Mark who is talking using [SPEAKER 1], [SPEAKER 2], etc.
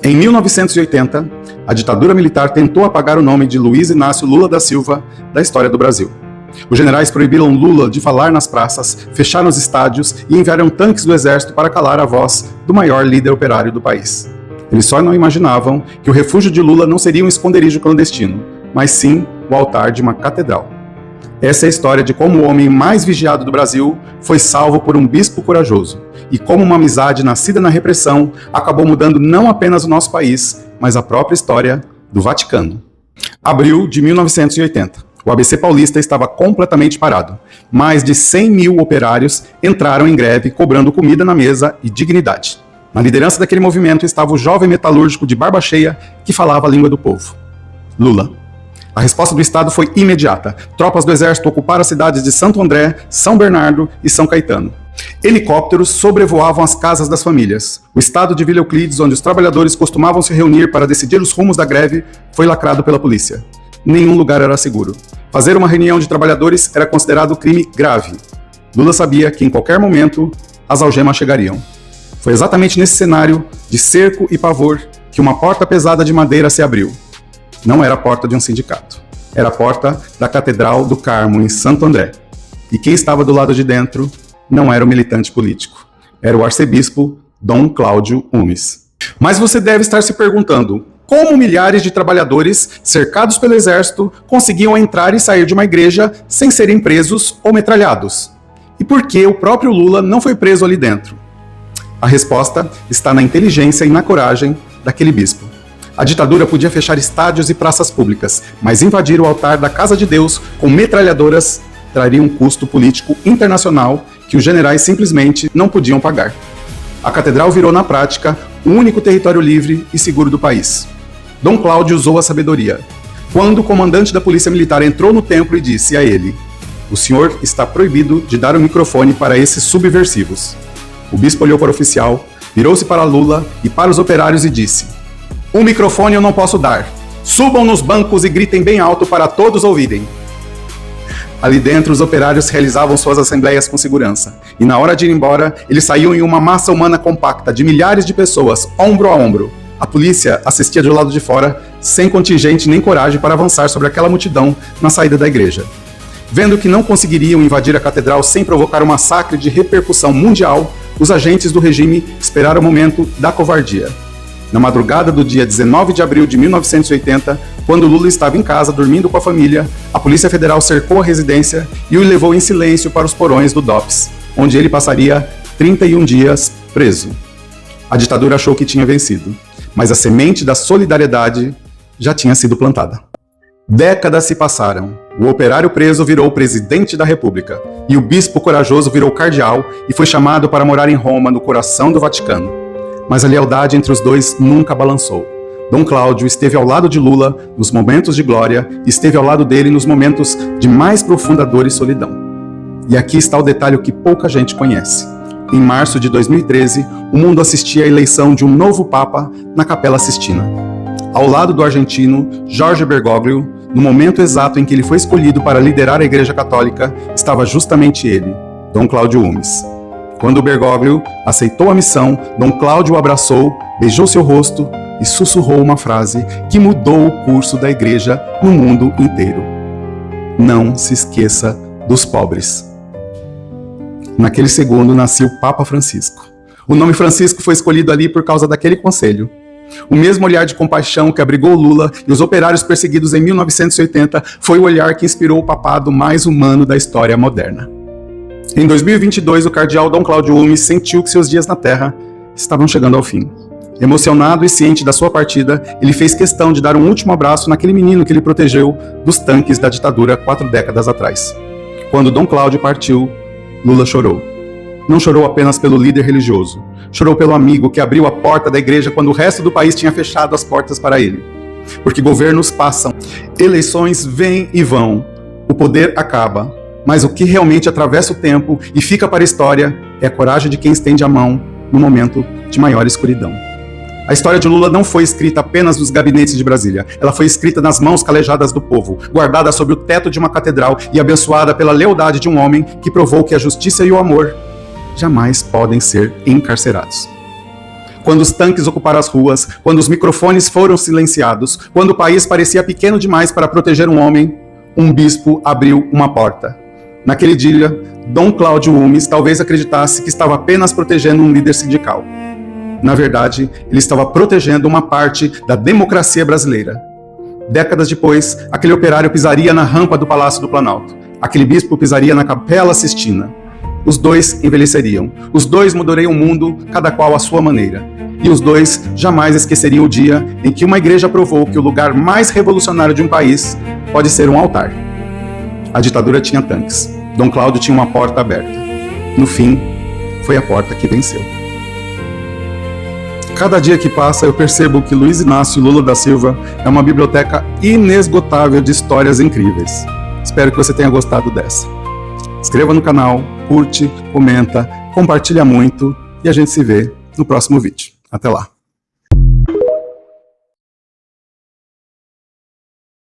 [SPEAKER 1] Em 1980, a ditadura militar tentou apagar o nome de Luiz Inácio Lula da Silva da história do Brasil. Os generais proibiram Lula de falar nas praças, fecharam os estádios e enviaram tanques do exército para calar a voz do maior líder operário do país. Eles só não imaginavam que o refúgio de Lula não seria um esconderijo clandestino, mas sim o altar de uma catedral. Essa é a história de como o homem mais vigiado do Brasil foi salvo por um bispo corajoso, e como uma amizade nascida na repressão acabou mudando não apenas o nosso país, mas a própria história do Vaticano. Abril de 1980. O ABC Paulista estava completamente parado. Mais de 100 mil operários entraram em greve, cobrando comida na mesa e dignidade. Na liderança daquele movimento estava o jovem metalúrgico de barba cheia que falava a língua do povo: Lula. A resposta do Estado foi imediata. Tropas do Exército ocuparam as cidades de Santo André, São Bernardo e São Caetano. Helicópteros sobrevoavam as casas das famílias. O estado de Vila Euclides, onde os trabalhadores costumavam se reunir para decidir os rumos da greve, foi lacrado pela polícia. Nenhum lugar era seguro. Fazer uma reunião de trabalhadores era considerado crime grave. Lula sabia que em qualquer momento as algemas chegariam. Foi exatamente nesse cenário de cerco e pavor que uma porta pesada de madeira se abriu. Não era a porta de um sindicato. Era a porta da Catedral do Carmo, em Santo André. E quem estava do lado de dentro não era o militante político. Era o arcebispo Dom Cláudio Umes. Mas você deve estar se perguntando: como milhares de trabalhadores, cercados pelo exército, conseguiam entrar e sair de uma igreja sem serem presos ou metralhados? E por que o próprio Lula não foi preso ali dentro? A resposta está na inteligência e na coragem daquele bispo. A ditadura podia fechar estádios e praças públicas, mas invadir o altar da Casa de Deus com metralhadoras traria um custo político internacional que os generais simplesmente não podiam pagar. A catedral virou, na prática, o único território livre e seguro do país. Dom Cláudio usou a sabedoria. Quando o comandante da polícia militar entrou no templo e disse a ele: "O senhor está proibido de dar o microfone para esses subversivos." O bispo olhou para o oficial, virou-se para Lula e para os operários e disse: "Um microfone eu não posso dar. Subam nos bancos e gritem bem alto para todos ouvirem." Ali dentro, os operários realizavam suas assembleias com segurança. E na hora de ir embora, eles saíam em uma massa humana compacta, de milhares de pessoas, ombro a ombro. A polícia assistia do lado de fora, sem contingente nem coragem para avançar sobre aquela multidão na saída da igreja. Vendo que não conseguiriam invadir a catedral sem provocar um massacre de repercussão mundial, os agentes do regime esperaram o momento da covardia. Na madrugada do dia 19 de abril de 1980, quando Lula estava em casa dormindo com a família, a Polícia Federal cercou a residência e o levou em silêncio para os porões do DOPS, onde ele passaria 31 dias preso. A ditadura achou que tinha vencido, mas a semente da solidariedade já tinha sido plantada. Décadas se passaram. O operário preso virou presidente da República, e o bispo corajoso virou cardeal e foi chamado para morar em Roma, no coração do Vaticano. Mas a lealdade entre os dois nunca balançou. Dom Cláudio esteve ao lado de Lula nos momentos de glória e esteve ao lado dele nos momentos de mais profunda dor e solidão. E aqui está o detalhe que pouca gente conhece. Em março de 2013, o mundo assistia à eleição de um novo Papa na Capela Sistina. Ao lado do argentino Jorge Bergoglio, no momento exato em que ele foi escolhido para liderar a Igreja Católica, estava justamente ele, Dom Cláudio Umes. Quando Bergoglio aceitou a missão, Dom Cláudio o abraçou, beijou seu rosto e sussurrou uma frase que mudou o curso da igreja no mundo inteiro: "Não se esqueça dos pobres." Naquele segundo nasceu o Papa Francisco. O nome Francisco foi escolhido ali por causa daquele conselho. O mesmo olhar de compaixão que abrigou Lula e os operários perseguidos em 1980 foi o olhar que inspirou o papado mais humano da história moderna. Em 2022, o cardeal Dom Cláudio Umes sentiu que seus dias na Terra estavam chegando ao fim. Emocionado e ciente da sua partida, ele fez questão de dar um último abraço naquele menino que ele protegeu dos tanques da ditadura 4 décadas atrás. Quando Dom Cláudio partiu, Lula chorou. Não chorou apenas pelo líder religioso, chorou pelo amigo que abriu a porta da igreja quando o resto do país tinha fechado as portas para ele. Porque governos passam, eleições vêm e vão, o poder acaba. Mas o que realmente atravessa o tempo e fica para a história é a coragem de quem estende a mão no momento de maior escuridão. A história de Lula não foi escrita apenas nos gabinetes de Brasília. Ela foi escrita nas mãos calejadas do povo, guardada sob o teto de uma catedral e abençoada pela lealdade de um homem que provou que a justiça e o amor jamais podem ser encarcerados. quando os tanques ocuparam as ruas, quando os microfones foram silenciados, quando o país parecia pequeno demais para proteger um homem, um bispo abriu uma porta. Naquele dia, Dom Cláudio Umes talvez acreditasse que estava apenas protegendo um líder sindical. Na verdade, ele estava protegendo uma parte da democracia brasileira. Décadas depois, aquele operário pisaria na rampa do Palácio do Planalto. Aquele bispo pisaria na Capela Sistina. Os dois envelheceriam. Os dois mudariam o mundo, cada qual à sua maneira. E os dois jamais esqueceriam o dia em que uma igreja provou que o lugar mais revolucionário de um país pode ser um altar. A ditadura tinha tanques. Dom Cláudio tinha uma porta aberta. No fim, foi a porta que venceu. Cada dia que passa eu percebo que Luiz Inácio Lula da Silva é uma biblioteca inesgotável de histórias incríveis. Espero que você tenha gostado dessa. Inscreva no canal, curte, comenta, compartilha muito e a gente se vê no próximo vídeo. Até lá!